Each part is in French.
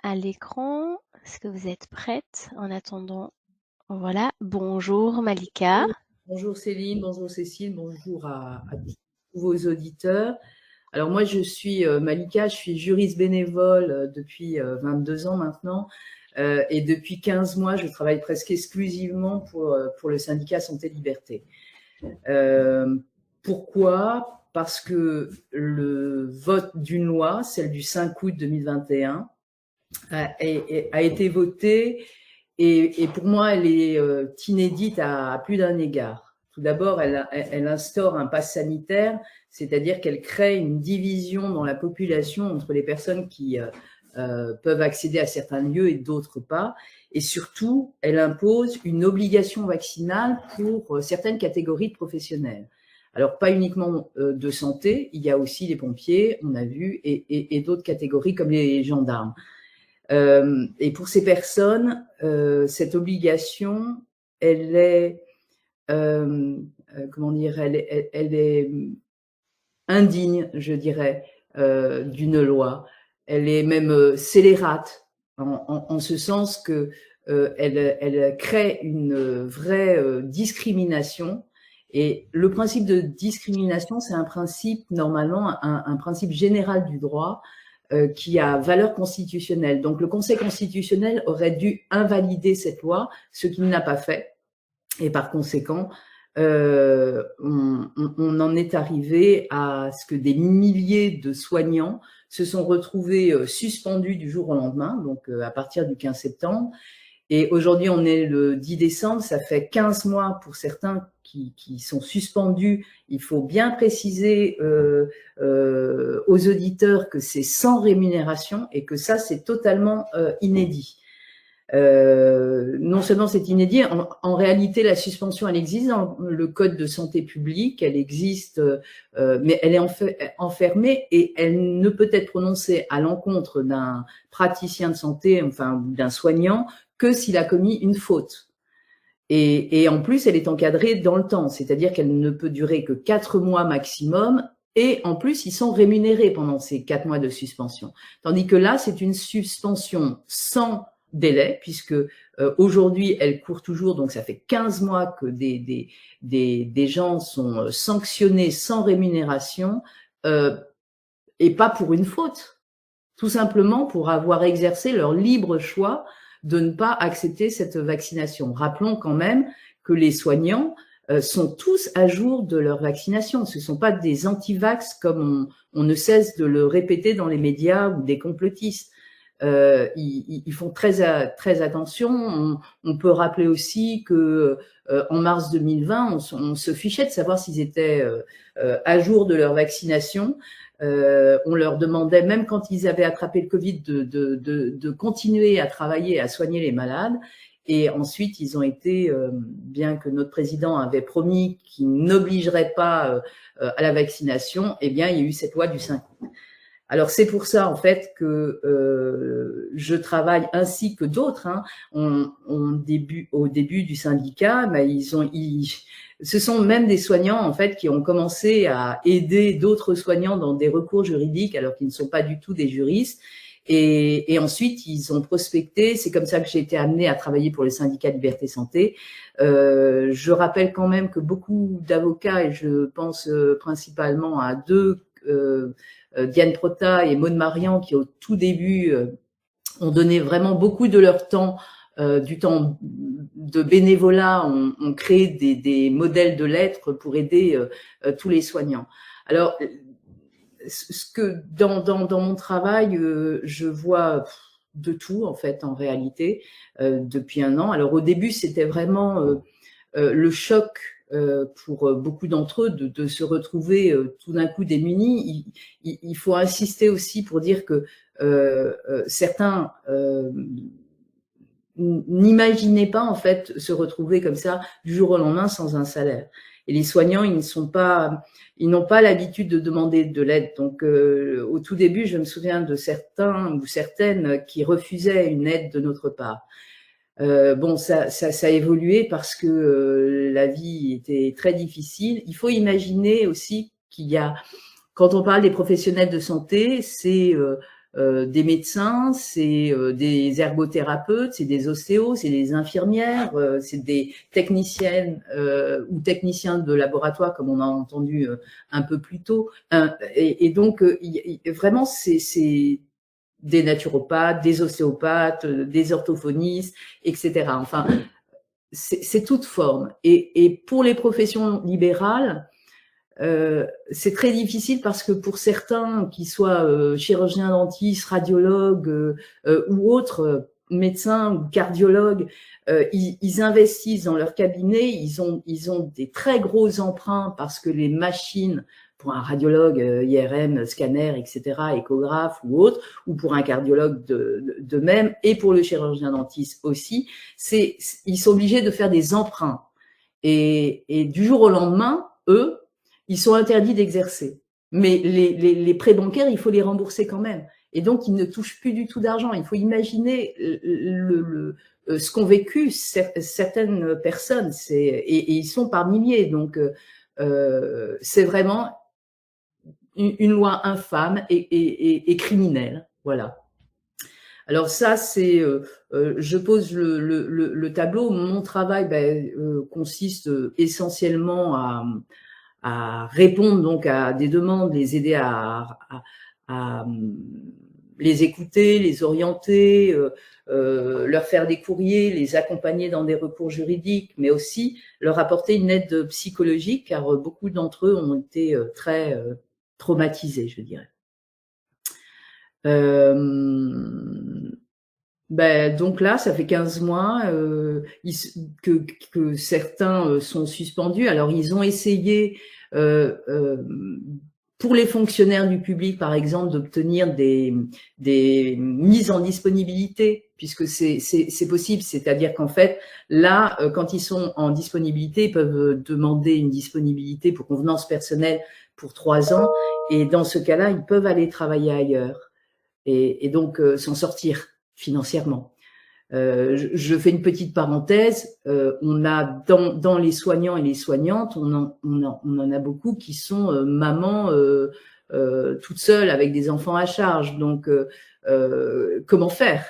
à l'écran. Est-ce que vous êtes prête? En attendant, voilà. Bonjour Malika. Bonjour Céline, bonjour Cécile, bonjour à tous vos auditeurs. Alors moi je suis Malika, je suis juriste bénévole depuis 22 ans maintenant et depuis 15 mois je travaille presque exclusivement pour le syndicat Santé Liberté. Euh, Pourquoi? Parce que le vote d'une loi, celle du 5 août 2021, a été votée et pour moi, elle est inédite à plus d'un égard. Tout d'abord, elle instaure un pass sanitaire, c'est-à-dire qu'elle crée une division dans la population entre les personnes qui peuvent accéder à certains lieux et d'autres pas. Et surtout, elle impose une obligation vaccinale pour certaines catégories de professionnels. Alors, pas uniquement de santé, il y a aussi les pompiers, on a vu, et d'autres catégories comme les gendarmes. Et pour ces personnes, cette obligation, elle est, comment dire, elle est indigne, je dirais, d'une loi. Elle est même scélérate, en ce sens que elle crée une vraie discrimination. Et le principe de discrimination, c'est un principe, normalement, un principe général du droit qui a valeur constitutionnelle. Donc le Conseil constitutionnel aurait dû invalider cette loi, ce qu'il n'a pas fait. Et par conséquent, on en est arrivé à ce que des milliers de soignants se sont retrouvés suspendus du jour au lendemain, donc à partir du 15 septembre. Et aujourd'hui, on est le 10 décembre, ça fait 15 mois pour certains qui sont suspendus. Il faut bien préciser aux auditeurs que c'est sans rémunération et que ça, c'est totalement inédit. Non seulement c'est inédit, en réalité, la suspension, elle existe dans le code de santé publique, elle existe, mais elle est enfermée et elle ne peut être prononcée à l'encontre d'un praticien de santé, enfin d'un soignant, que s'il a commis une faute. Et en plus, elle est encadrée dans le temps, c'est-à-dire qu'elle ne peut durer que 4 mois maximum. Et en plus, ils sont rémunérés pendant ces 4 mois de suspension. Tandis que là, c'est une suspension sans délai, puisque aujourd'hui, elle court toujours, donc ça fait 15 mois que des gens sont sanctionnés sans rémunération, et pas pour une faute, tout simplement pour avoir exercé leur libre choix de ne pas accepter cette vaccination. Rappelons quand même que les soignants sont tous à jour de leur vaccination. Ce ne sont pas des anti-vax comme on ne cesse de le répéter dans les médias ou des complotistes. Ils font très attention. On peut rappeler aussi que en mars 2020, on se fichait de savoir s'ils étaient à jour de leur vaccination. On leur demandait, même quand ils avaient attrapé le Covid, de continuer à travailler, à soigner les malades. Et ensuite, ils ont été, bien que notre président avait promis qu'il n'obligerait pas à la vaccination, eh bien, il y a eu cette loi du 5 août. Alors c'est pour ça en fait que je travaille ainsi que d'autres. Au début du syndicat, ce sont même des soignants en fait qui ont commencé à aider d'autres soignants dans des recours juridiques alors qu'ils ne sont pas du tout des juristes. Et ensuite, ils ont prospecté. C'est comme ça que j'ai été amenée à travailler pour le syndicat Liberté Santé. Je rappelle quand même que beaucoup d'avocats, et je pense principalement à deux, Diane Prota et Maud Marian, qui au tout début ont donné vraiment beaucoup de leur temps, du temps de bénévolat, ont créé des modèles de lettres pour aider tous les soignants. Alors, ce que dans mon travail, je vois de tout en fait en réalité depuis un an. Alors au début, c'était vraiment le choc pour beaucoup d'entre eux de se retrouver tout d'un coup démunis. Il faut insister aussi pour dire que certains n'imaginaient pas en fait se retrouver comme ça du jour au lendemain sans un salaire. Et les soignants, ils n'ont pas l'habitude de demander de l'aide. Donc, au tout début, je me souviens de certains ou certaines qui refusaient une aide de notre part. Bon, ça a évolué parce que la vie était très difficile. Il faut imaginer aussi qu'il y a, quand on parle des professionnels de santé, c'est des médecins, c'est des ergothérapeutes, c'est des ostéos, c'est des infirmières, c'est des techniciennes ou techniciens de laboratoire, comme on a entendu un peu plus tôt. Et donc, vraiment, c'est des naturopathes, des ostéopathes, des orthophonistes, etc. Enfin, c'est toute forme. Et pour les professions libérales, c'est très difficile parce que pour certains, qui soient chirurgiens dentistes, radiologues ou autres médecins ou cardiologues, ils investissent dans leur cabinet, ils ont des très gros emprunts parce que les machines, pour un radiologue, IRM, scanner, etc., échographe ou autre, ou pour un cardiologue de même, et pour le chirurgien dentiste aussi, ils sont obligés de faire des emprunts. Et du jour au lendemain, eux, ils sont interdits d'exercer. Mais les prêts bancaires, il faut les rembourser quand même. Et donc, ils ne touchent plus du tout d'argent. Il faut imaginer ce qu'ont vécu certaines personnes. Et ils sont par milliers. Donc, c'est vraiment une loi infâme et criminelle. Voilà. Alors ça, c'est, je pose le tableau. Mon travail consiste essentiellement à répondre donc à des demandes, les aider à les écouter, les orienter, leur faire des courriers, les accompagner dans des recours juridiques, mais aussi leur apporter une aide psychologique, car beaucoup d'entre eux ont été très traumatisés, je dirais. Donc là, ça fait 15 mois que certains sont suspendus. Alors, ils ont essayé, pour les fonctionnaires du public, par exemple, d'obtenir des mises en disponibilité, puisque c'est possible. C'est-à-dire qu'en fait, là, quand ils sont en disponibilité, ils peuvent demander une disponibilité pour convenance personnelle pour 3 ans. Et dans ce cas-là, ils peuvent aller travailler ailleurs et donc s'en sortir financièrement. Je fais une petite parenthèse. On a dans les soignants et les soignantes, on en a beaucoup qui sont mamans toutes seules avec des enfants à charge. Donc, comment faire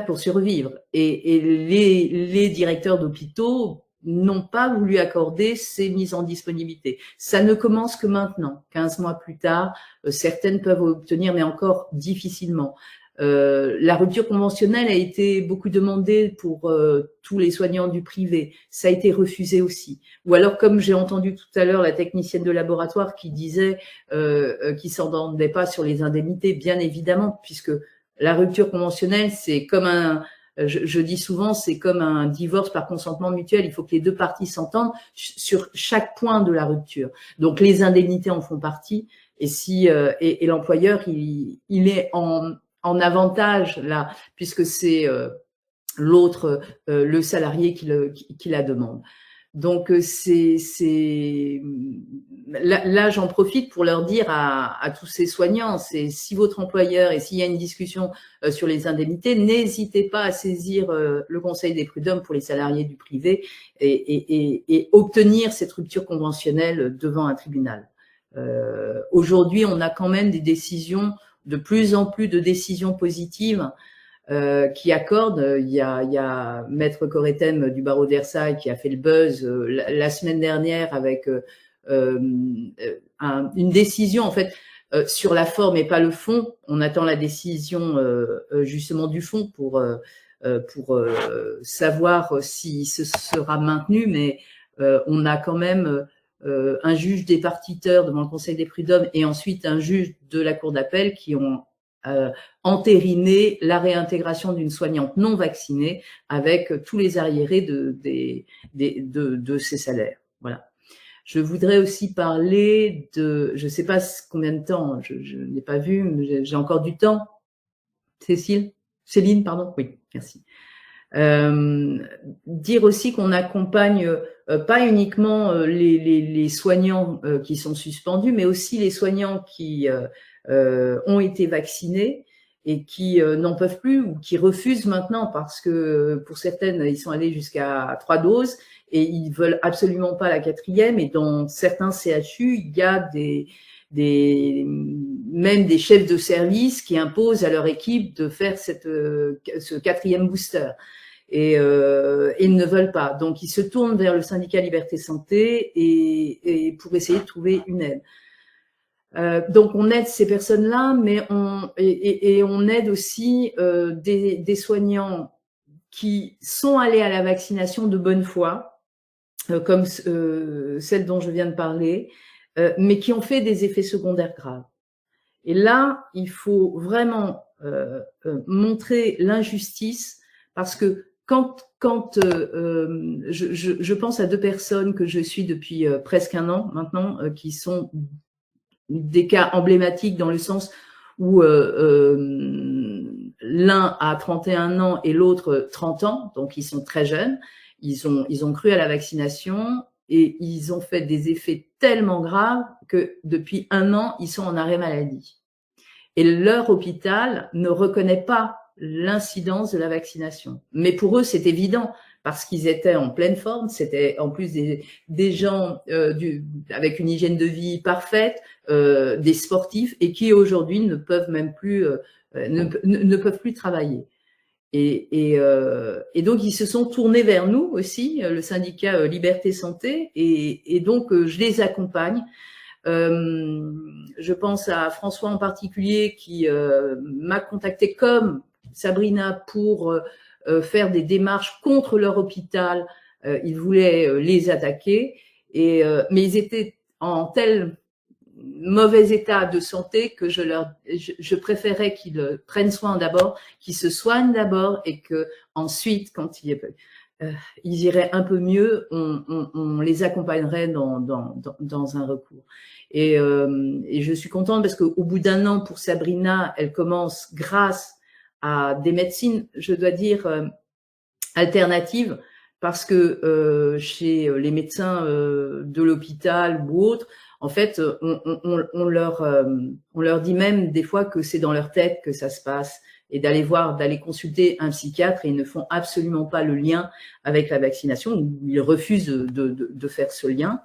pour survivre? Et les directeurs d'hôpitaux n'ont pas voulu accorder ces mises en disponibilité. Ça ne commence que maintenant, 15 mois plus tard. Certaines peuvent obtenir, mais encore difficilement. La rupture conventionnelle a été beaucoup demandée pour tous les soignants du privé. Ça a été refusé aussi. Ou alors, comme j'ai entendu tout à l'heure la technicienne de laboratoire qui disait qu'il s'entendait pas sur les indemnités, bien évidemment, puisque la rupture conventionnelle, c'est comme je dis souvent, c'est comme un divorce par consentement mutuel. Il faut que les deux parties s'entendent sur chaque point de la rupture. Donc, les indemnités en font partie. Et si et l'employeur, il est en avantage là, puisque c'est l'autre, le salarié qui la demande. Donc là j'en profite pour leur dire à tous ces soignants, c'est si votre employeur et s'il y a une discussion sur les indemnités, n'hésitez pas à saisir le Conseil des prud'hommes pour les salariés du privé et obtenir cette rupture conventionnelle devant un tribunal. Aujourd'hui, on a quand même des décisions, de plus en plus de décisions positives qui accorde. Il y a Maître Coretem du barreau de Versailles qui a fait le buzz la semaine dernière avec une décision en fait sur la forme et pas le fond. On attend la décision justement du fond pour savoir si ce sera maintenu, mais on a quand même un juge départiteur devant le Conseil des prud'hommes et ensuite un juge de la Cour d'appel qui ont entériner la réintégration d'une soignante non vaccinée avec tous les arriérés de ses salaires. Voilà. Je voudrais aussi parler de, je ne sais pas combien de temps, je n'ai pas vu, mais j'ai encore du temps. Céline, pardon. Oui, merci. Dire aussi qu'on accompagne pas uniquement les soignants qui sont suspendus, mais aussi les soignants qui ont été vaccinés et qui n'en peuvent plus ou qui refusent maintenant parce que pour certaines, ils sont allés jusqu'à 3 doses et ils veulent absolument pas la 4e. Et dans certains CHU, il y a même des chefs de service qui imposent à leur équipe de faire ce 4e booster. Et ils ne veulent pas. Donc, ils se tournent vers le syndicat Liberté Santé et pour essayer de trouver une aide. Donc, on aide ces personnes-là, mais on aide aussi des soignants qui sont allés à la vaccination de bonne foi, comme celle dont je viens de parler, mais qui ont fait des effets secondaires graves. Et là, il faut vraiment montrer l'injustice, parce que quand je pense à 2 personnes que je suis depuis presque 1 an maintenant, qui sont des cas emblématiques dans le sens où l'un a 31 ans et l'autre 30 ans, donc ils sont très jeunes, ils ont cru à la vaccination et ils ont fait des effets tellement graves que depuis 1 an, ils sont en arrêt maladie. Et leur hôpital ne reconnaît pas l'incidence de la vaccination. Mais pour eux, c'est évident, parce qu'ils étaient en pleine forme, c'était en plus des gens avec une hygiène de vie parfaite, des sportifs, et qui aujourd'hui ne peuvent même plus, ne peuvent plus travailler. Et donc, ils se sont tournés vers nous aussi, le syndicat Liberté Santé, et donc, je les accompagne. Je pense à François en particulier qui m'a contacté comme Sabrina pour faire des démarches contre leur hôpital. Ils voulaient les attaquer, mais ils étaient en tel mauvais état de santé que je préférais qu'ils prennent soin d'abord, qu'ils se soignent d'abord, et que ensuite, quand ils iraient un peu mieux, on les accompagnerait dans un recours. Et je suis contente parce qu'au bout d'1 an, pour Sabrina, elle commence grâce à des médecines, je dois dire, alternatives, parce que chez les médecins de l'hôpital ou autres, en fait, on leur dit même des fois que c'est dans leur tête que ça se passe, et d'aller consulter un psychiatre, et ils ne font absolument pas le lien avec la vaccination, ou ils refusent de faire ce lien.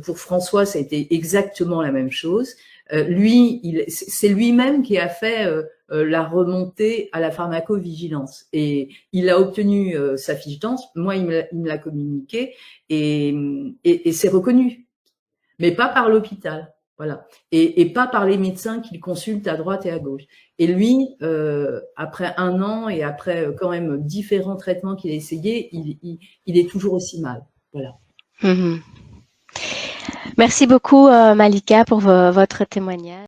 Pour François, ça a été exactement la même chose. Lui, c'est lui-même qui a fait la remontée à la pharmacovigilance, et il a obtenu sa fiche dense. Moi, il me l'a communiqué, et c'est reconnu, mais pas par l'hôpital, voilà, et pas par les médecins qu'il consulte à droite et à gauche. Et lui, après 1 an et après quand même différents traitements qu'il a essayés, il est toujours aussi mal, voilà. Merci beaucoup, Malika, pour votre témoignage.